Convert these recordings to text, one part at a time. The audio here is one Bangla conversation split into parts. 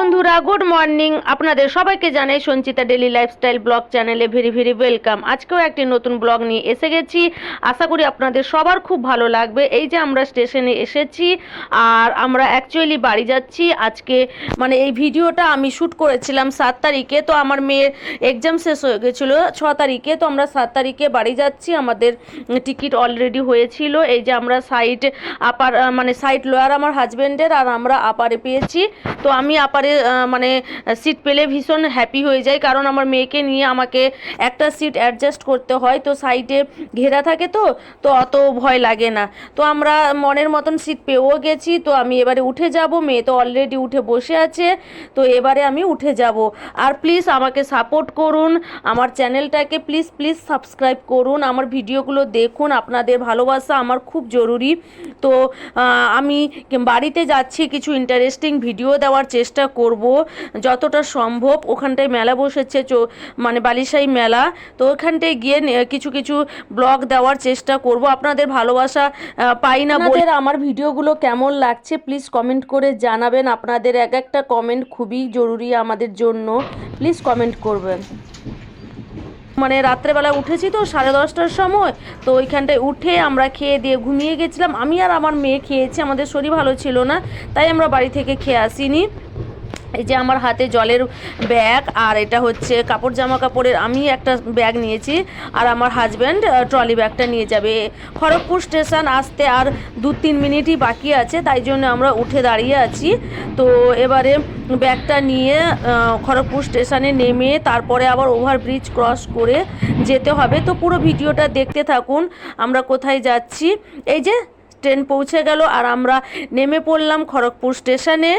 বন্ধুরা, গুড মর্নিং। আপনাদের সবাইকে জানাই সঞ্চিতা ডেলি লাইফস্টাইল ব্লগ চ্যানেলে ভেরি ভেরি ওয়েলকাম। আজকেও একটি নতুন ব্লগ নিয়ে এসে গেছি। আশা করি আপনাদের সবার খুব ভালো লাগবে। এই যে আমরা স্টেশনে এসেছি আর আমরা অ্যাকচুয়ালি বাড়ি যাচ্ছি আজকে। মানে এই ভিডিওটা আমি শ্যুট করেছিলাম 7 তারিখে, তো আমার মেয়ের এক্সাম শেষ হয়ে গেছিলো 6 তারিখে, তো আমরা 7 তারিখে বাড়ি যাচ্ছি। আমাদের টিকিট অলরেডি হয়েছিল। এই যে আমরা সাইড আপার মানে সাইড লোয়ার আমার হাজব্যান্ডের, আর আমরা আপারে পেয়েছি। তো আমি আপারে মানে সিট পেলে ভীষণ হ্যাপি হয়ে যাই, কারণ আমার মেয়েকে নিয়ে আমাকে একটা সিট অ্যাডজাস্ট করতে হয়, তো সাইডে ঘেরা থাকে, তো অত ভয় লাগে না। তো আমরা মনের মতন সিট পেয়েও গেছি। তো আমি এবারে উঠে যাব, মেয়ে তো অলরেডি উঠে বসে আছে। তো এবারে আমি উঠে যাব। আর প্লিজ আমাকে সাপোর্ট করুন, আমার চ্যানেলটাকে প্লিজ প্লিজ সাবস্ক্রাইব করুন, আমার ভিডিওগুলো দেখুন। আপনাদের ভালোবাসা আমার খুব জরুরি। তো আমি বাড়িতে যাচ্ছি, কিছু ইন্টারেস্টিং ভিডিও দেওয়ার চেষ্টা করব যতটা সম্ভব। ওখানটায় মেলা বসেছে, মানে বালিশাই মেলা, তো ওখানটায় গিয়ে কিছু কিছু ব্লগ দেওয়ার চেষ্টা করব। আপনাদের ভালোবাসা পাই না বলে আমার ভিডিওগুলো কেমন লাগছে প্লিজ কমেন্ট করে জানাবেন। আপনাদের এক একটা কমেন্ট খুবই জরুরি আমাদের জন্য, প্লিজ কমেন্ট করবেন। মানে রাত্রেবেলা উঠেছি তো 10:30টার সময়, তো ওইখানটায় উঠে আমরা খেয়ে দিয়ে ঘুমিয়ে গেছিলাম। আমি আর আমার মেয়ে খেয়েছি, আমাদের শরীর ভালো ছিল না, তাই আমরা বাড়ি থেকে খেয়ে আসিনি। এই যে আমার হাতে জলের ব্যাগ, আর এটা হচ্ছে কাপড় জামা কাপড়ের আমি একটা ব্যাগ নিয়েছি, আর আমার হাজব্যান্ড ট্রলি ব্যাগটা নিয়ে যাবে। খড়গপুর স্টেশন আসতে আর 2-3 মিনিটই বাকি আছে, তাই জন্য আমরা উঠে দাঁড়িয়ে আছি। তো এবারে ব্যাগটা নিয়ে খড়গপুর স্টেশনে নেমে তারপরে আবার ওভারব্রিজ ক্রস করে যেতে হবে। তো পুরো ভিডিওটা দেখতে থাকুন আমরা কোথায় যাচ্ছি। এই যে ট্রেন পৌঁছে গেল আর আমরা নেমে পড়লাম খড়গপুর স্টেশনে।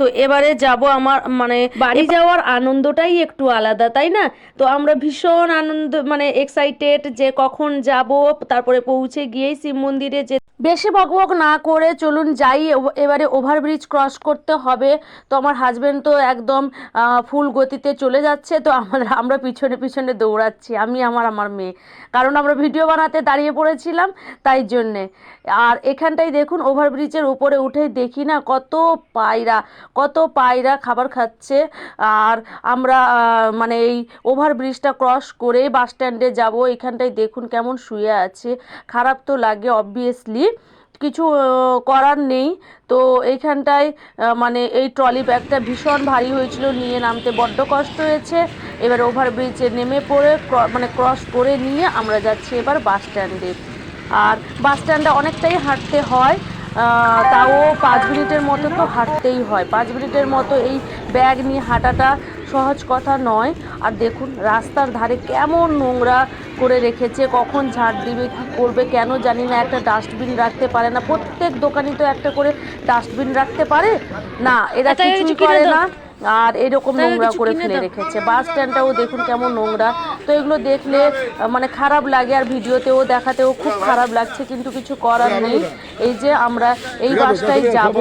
তো এবারে যাব, আমার মানে বাড়ি যাওয়ার আনন্দটাই একটু আলাদা, তাই না? তো আমরা ভীষণ আনন্দ মানে এক্সাইটেড যে কখন যাব, তারপরে পৌঁছে গিয়েই শিব মন্দিরে যে বেশি বকবক না করে চলুন যাই। এবারে ওভারব্রিজ ক্রস করতে হবে। তো আমার হাজব্যান্ড তো একদম ফুল গতিতে চলে যাচ্ছে, তো আমরা পিছনে পিছনে দৌড়াচ্ছি, আমি আমার মেয়ে, কারণ আমরা ভিডিও বানাতে দাঁড়িয়ে পড়েছিলাম তাই জন্যে। আর এখানটাই দেখুন, ওভারব্রিজের উপরে উঠে দেখি না কত পায়রা খাবার খাচ্ছে। আর আমরা মানে এই ওভারব্রিজটা ক্রস করে বাস স্ট্যান্ডে যাব। এখানটায় দেখুন কেমন শুয়ে আছে, খারাপ তো লাগে অবভিয়াসলি, কিছু করার নেই। তো এইখানটায় মানে এই ট্রলি ব্যাগটা ভীষণ ভারী হয়েছিল, নিয়ে নামতে বড্ড কষ্ট হয়েছে। এবার ওভারব্রিজে নেমে পড়ে মানে ক্রস করে নিয়ে আমরা যাচ্ছি এবার বাস স্ট্যান্ডে। আর বাস স্ট্যান্ডে অনেকটাই হাঁটতে হয়, তাও 5 মিনিটের মতো তো হাঁটতেই হয়। 5 মিনিটের মতো এই ব্যাগ নিয়ে হাঁটাটা সহজ কথা নয়। আর দেখুন রাস্তার ধারে কেমন নোংরা করে রেখেছে, কখন ঝাড় দিবে কী করবে কেন জানি না, একটা ডাস্টবিন রাখতে পারে না। প্রত্যেক দোকানি তো একটা করে ডাস্টবিন রাখতে পারে না, এরা কিছুই করে না, আর এরকম নোংরা করে ফেলে রেখেছে। বাস স্ট্যান্ডটাও দেখুন কেমন নোংরা। তো এগুলো দেখলে মানে খারাপ লাগে, আর ভিডিওতেও দেখাতেও খুব খারাপ লাগছে, কিন্তু কিছু করার নেই। এই যে আমরা এই বাসটাই যাব,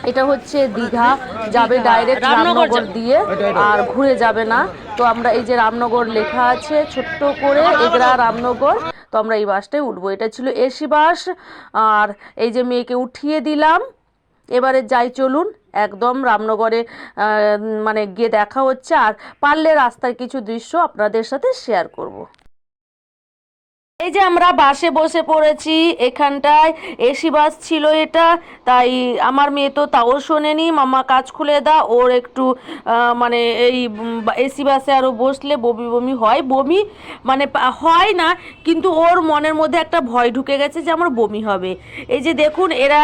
এটা হচ্ছে দীঘা যাবে ডাইরেক্ট রামনগর দিয়ে, আর ঘুরে যাবে না। তো আমরা এই যে রামনগর লেখা আছে ছোট্ট করে, এগরা রামনগর, তো আমরা এই বাসটাই উঠবো। এটা ছিল এসি বাস, আর এই যে মেয়েকে উঠিয়ে দিলাম। এবারে যাই চলুন, একদম রামনগরে মানে গিয়ে দেখা হচ্ছে, আর পারলে রাস্তার কিছু দৃশ্য আপনাদের সাথে শেয়ার করব। এই যে আমরা বাসে বসে পড়েছি, এখানটায় এসি বাস ছিল এটা, তাই আমার মেয়ে তো তাও শোনেনি, মামা কাজ খুলে দাও, ওর একটু মানে এই এসি বাসে আরও বসলে বমি বমি হয়। বমি মানে হয় না, কিন্তু ওর মনের মধ্যে একটা ভয় ঢুকে গেছে যে আমার বমি হবে। এই যে দেখুন এরা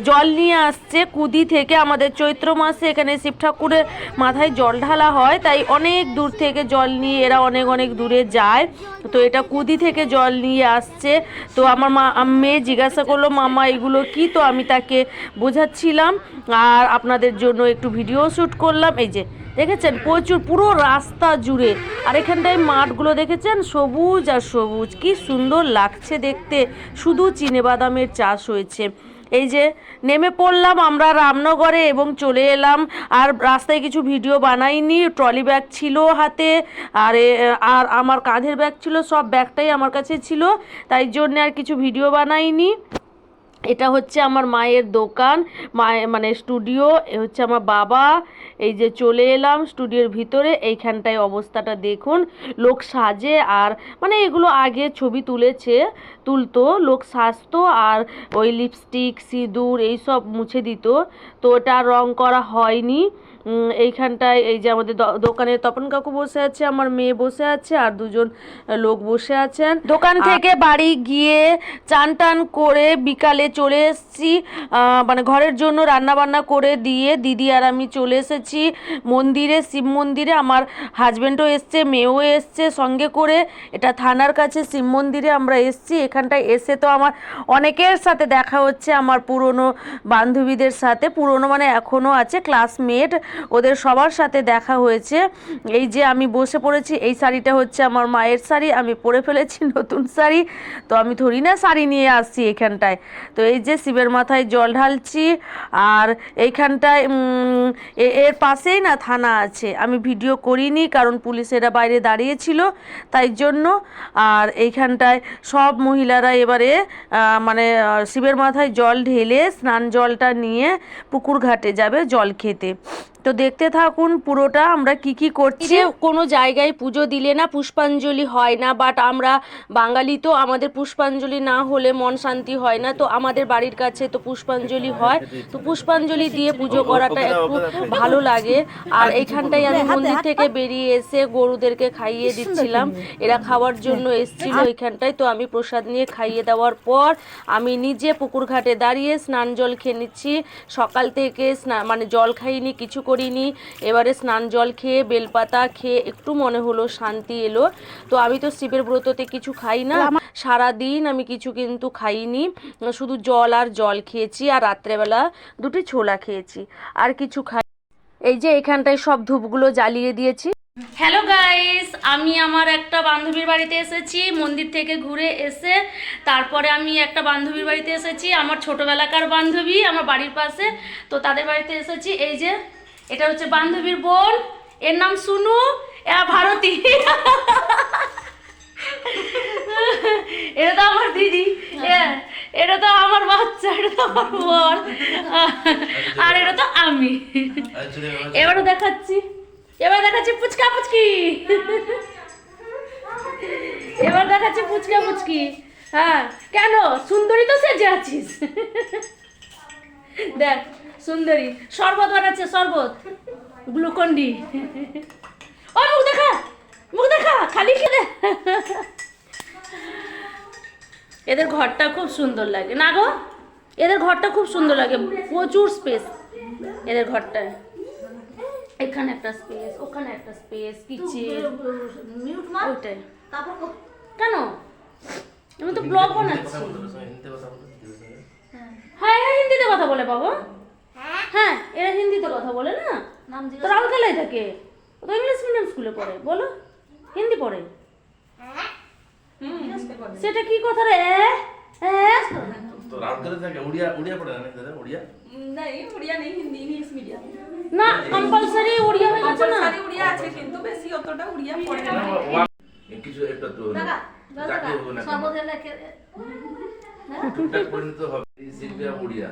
জল নিয়ে আসছে কুদি থেকে, আমাদের চৈত্র মাসে এখানে শিব ঠাকুরের মাথায় জল ঢালা হয়, তাই অনেক দূর থেকে জল নিয়ে এরা অনেক অনেক দূরে যায়। তো এটা কুদি থেকে জল নিয়ে আসছে। তো আমার মেয়ে জিজ্ঞাসা করলো মামা এগুলো কি, তো আমি তাকে বোঝাচ্ছিলাম, আর আপনাদের জন্য একটু ভিডিও শ্যুট করলাম। এই যে দেখেছেন প্রচুর পুরো রাস্তা জুড়ে, আর এখানটায় মাঠগুলো দেখেছেন সবুজ আর সবুজ, কি সুন্দর লাগছে দেখতে, শুধু চিনেবাদামের চাষ হয়েছে। এই যে নেমে পড়লাম আমরা রামনগরে এবং চলে এলাম। আর রাস্তায় কিছু ভিডিও বানাইনি, ট্রলি ব্যাগ ছিল হাতে, আর আমার কাঁধের ব্যাগ ছিল, সব ব্যাগটাই আমার কাছে ছিল, তাই জন্য আর কিছু ভিডিও বানাইনি। এটা হচ্ছে আমার মায়ের দোকান, মায়ের মানে স্টুডিও। এ হচ্ছে আমার বাবা। এই যে চলে এলাম স্টুডিওর ভিতরে। এইখানটায় অবস্থাটা দেখুন, লোক সাজে আর মানে এগুলো আগে ছবি তুলতো, লোক সাজতো আর ওই লিপস্টিক সিঁদুর এইসব মুছে দিত। তো ওটা রং করা হয়নি। এইখানটায় এই যে আমাদের দোকানে তপন কাকু বসে আছে, আমার মেয়ে বসে আছে আর দুজন লোক বসে আছেন। দোকান থেকে বাড়ি গিয়ে চান টান করে বিকালে চলে এসেছি, মানে ঘরের জন্য রান্না বান্না করে দিয়ে দিদি আর আমি চলে এসেছি মন্দিরে, শিব মন্দিরে। আমার হাজব্যান্ডও এসছে, মেয়েও এসছে সঙ্গে করে। এটা থানার কাছে শিব মন্দিরে আমরা এসছি। এখানটায় এসে তো আমার অনেকের সাথে দেখা হচ্ছে, আমার পুরনো বান্ধবীদের সাথে, পুরনো মানে এখনও আছে ক্লাসমেট, ওদের সবার সাথে দেখা হয়েছে। এই যে আমি বসে পড়েছি, এই শাড়িটা হচ্ছে আমার মায়ের শাড়ি, আমি পরে ফেলেছি নতুন শাড়ি। তো আমি ধরি না শাড়ি নিয়ে আসছি এখানটায়। তো এই যে শিবের মাথায় জল ঢালছি আর এইখানটায় এর পাশেই না থানা আছে। আমি ভিডিও করিনি কারণ পুলিশেরা বাইরে দাঁড়িয়েছিল তাই জন্য। আর এইখানটায় সব মহিলারা এবারে মানে শিবের মাথায় জল ঢেলে স্নান জলটা নিয়ে পুকুর ঘাটে যাবে জল খেতে। তো দেখতে থাকুন পুরোটা আমরা কি করছি। কোনো জায়গায় পুজো দিলে না পুষ্পাঞ্জলি হয় না, বাট আমরা বাঙালি তো, আমাদের পুষ্পাঞ্জলি না হলে মন শান্তি হয় না। তো আমাদের বাড়ির কাছে তো পুষ্পাঞ্জলি হয়, তো পুষ্পাঞ্জলি দিয়ে পুজো করাটা একটু ভালো লাগে। আর এইখানটায় আমি মন্দির থেকে বেরিয়ে এসে গরুদেরকে খাইয়ে দিচ্ছিলাম, এরা খাওয়ার জন্য এসেছিল এইখানটায়। তো আমি প্রসাদ নিয়ে খাইয়ে দেওয়ার পর আমি নিজে পুকুর ঘাটে দাঁড়িয়ে স্নান জল খেয়ে নিচ্ছি। সকাল থেকে মানে জল খাইনি, কিছু করিনি। এবারে স্নান জল খেয়ে বেলপাতা খেয়ে একটু মনে হলো শান্তি এলো। তো আমি তো শিবের ব্রততে কিছু খাই না, সারাদিন আমি কিছু কিন্তু খাইনি, শুধু জল আর জল খেয়েছি আর রাত্রেবেলা দুটি ছোলা খেয়েছি, আর কিছু খাই। এই যে এখানটায় সব ধূপগুলো জ্বালিয়ে দিয়েছি। হ্যালো গাইস, আমি আমার একটা বান্ধবীর বাড়িতে এসেছি মন্দির থেকে ঘুরে এসে। তারপরে আমি একটা বান্ধবীর বাড়িতে এসেছি, আমার ছোটোবেলাকার বান্ধবী, আমার বাড়ির পাশে। তো তাদের বাড়িতে এসেছি। এই যে এটা হচ্ছে বান্ধবীর বোন, এর নাম সুনু, এরা ভারতী। এটা তো আমার দিদি, এটা তো আমার বাচ্চা, এটা তো আমার বর, আর এটা তো আমি। এবারও দেখাচ্ছি পুচকা পুচকি, এবার দেখাচ্ছি পুচকা পুচকি। হ্যাঁ কেন সুন্দরী তো সেজে আছিস, দেখ সুন্দরী। শরবত বানাচ্ছে, শরবত গ্লুকন্ডি। ওই মুখ দেখা খালি খেলে। এদের ঘরটা খুব সুন্দর লাগে না গো, এদের ঘরটা খুব সুন্দর লাগে, প্রচুর স্পেস এদের ঘরটায়। এখানে একটা স্পেস, ওখানে একটা স্পেস, কিচেন, ওইটাই। কেন আমি তো ব্লগ বানাচ্ছি। হ্যাঁ এরা হিন্দিতে কথা বলে বাবা, হ্যাঁ এরা হিন্দিতে কথা বলে না। তো রাউরকেলায় থাকে, ও তো ইংলিশ মিডিয়াম স্কুলে পড়ে, বলো হিন্দি পড়ে। সেটা কি কথা রে? तो राउरकेला থেকে ওড়িয়া ওড়িয়া পড়ে না দাদা, ওড়িয়া नहीं उड़िया नहीं हिंदी इंग्लिश मीडियम না কম্পালসারি ওড়িয়া হয়ে গেছে না, कंपलसरी उड़िया আছে কিন্তু বেশি অতটা উড়িয়া পড়ে না। কিছু একটা তো জাতি হবে না টুকটাক পরিণত হবে। শিল্পীরা ওড়িয়া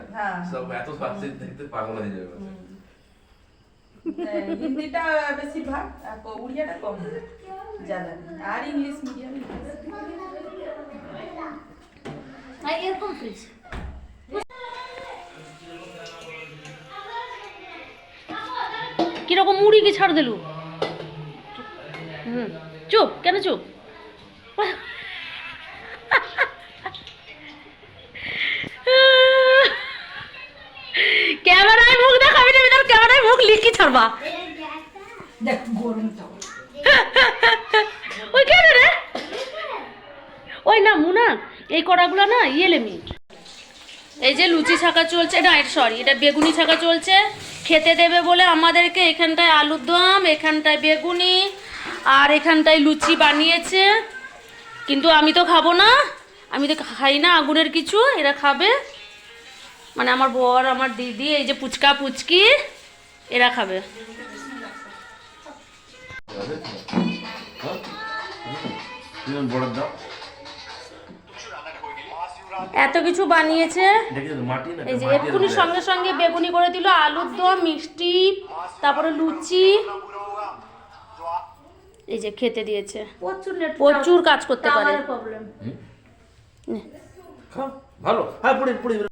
সব এত ফার্সি দেখতে পাগল হয়ে যাবে। হিন্দিটা বেশিরভাগ আর উড়িয়াটা কম জানা, আর ইংলিশ মিডিয়াম। আই এরকম ফ্রিজ কিরকম মুড়ি কি ছাড় দিলু? চুপ কেন চুপ? ক্যামেরায় মুখ দেখাবি না, তোর ক্যামেরায় মুখ লিখি ছাড়বা। দেখ গরমটা ওই কেন রে? ওই না মুনা, এই কড়াগুলো না ইয়েলেমি। এই যে লুচি ছাকা চলছে, না সরি এটা বেগুনি ছাকা চলছে, খেতে দেবে বলে আমাদেরকে। এখানটায় আলুর দম, এখানটায় বেগুনি, আর এখানটায় লুচি বানিয়েছে। কিন্তু আমি তো খাবো না, আমি তো খাই না আগুনের কিছু, এরা খাবে। মানে আমার বর, আমার দিদি, এই যে পুচকা পুচকি, এরা খাবে। এত কিছু বানিয়েছে। দেখেছো তো, মাটি না, এই যে মাটির এক্ষুনি উপরে সঙ্গে সঙ্গে বেগুনি করে দিল, আলুর দম, মিষ্টি, তারপরে লুচি, এই যে খেতে দিয়েছে। প্রচুর কাজ করতে পারে। প্রবলেম। খাও, ভালো, হ্যাঁ পুড়ে পুড়ে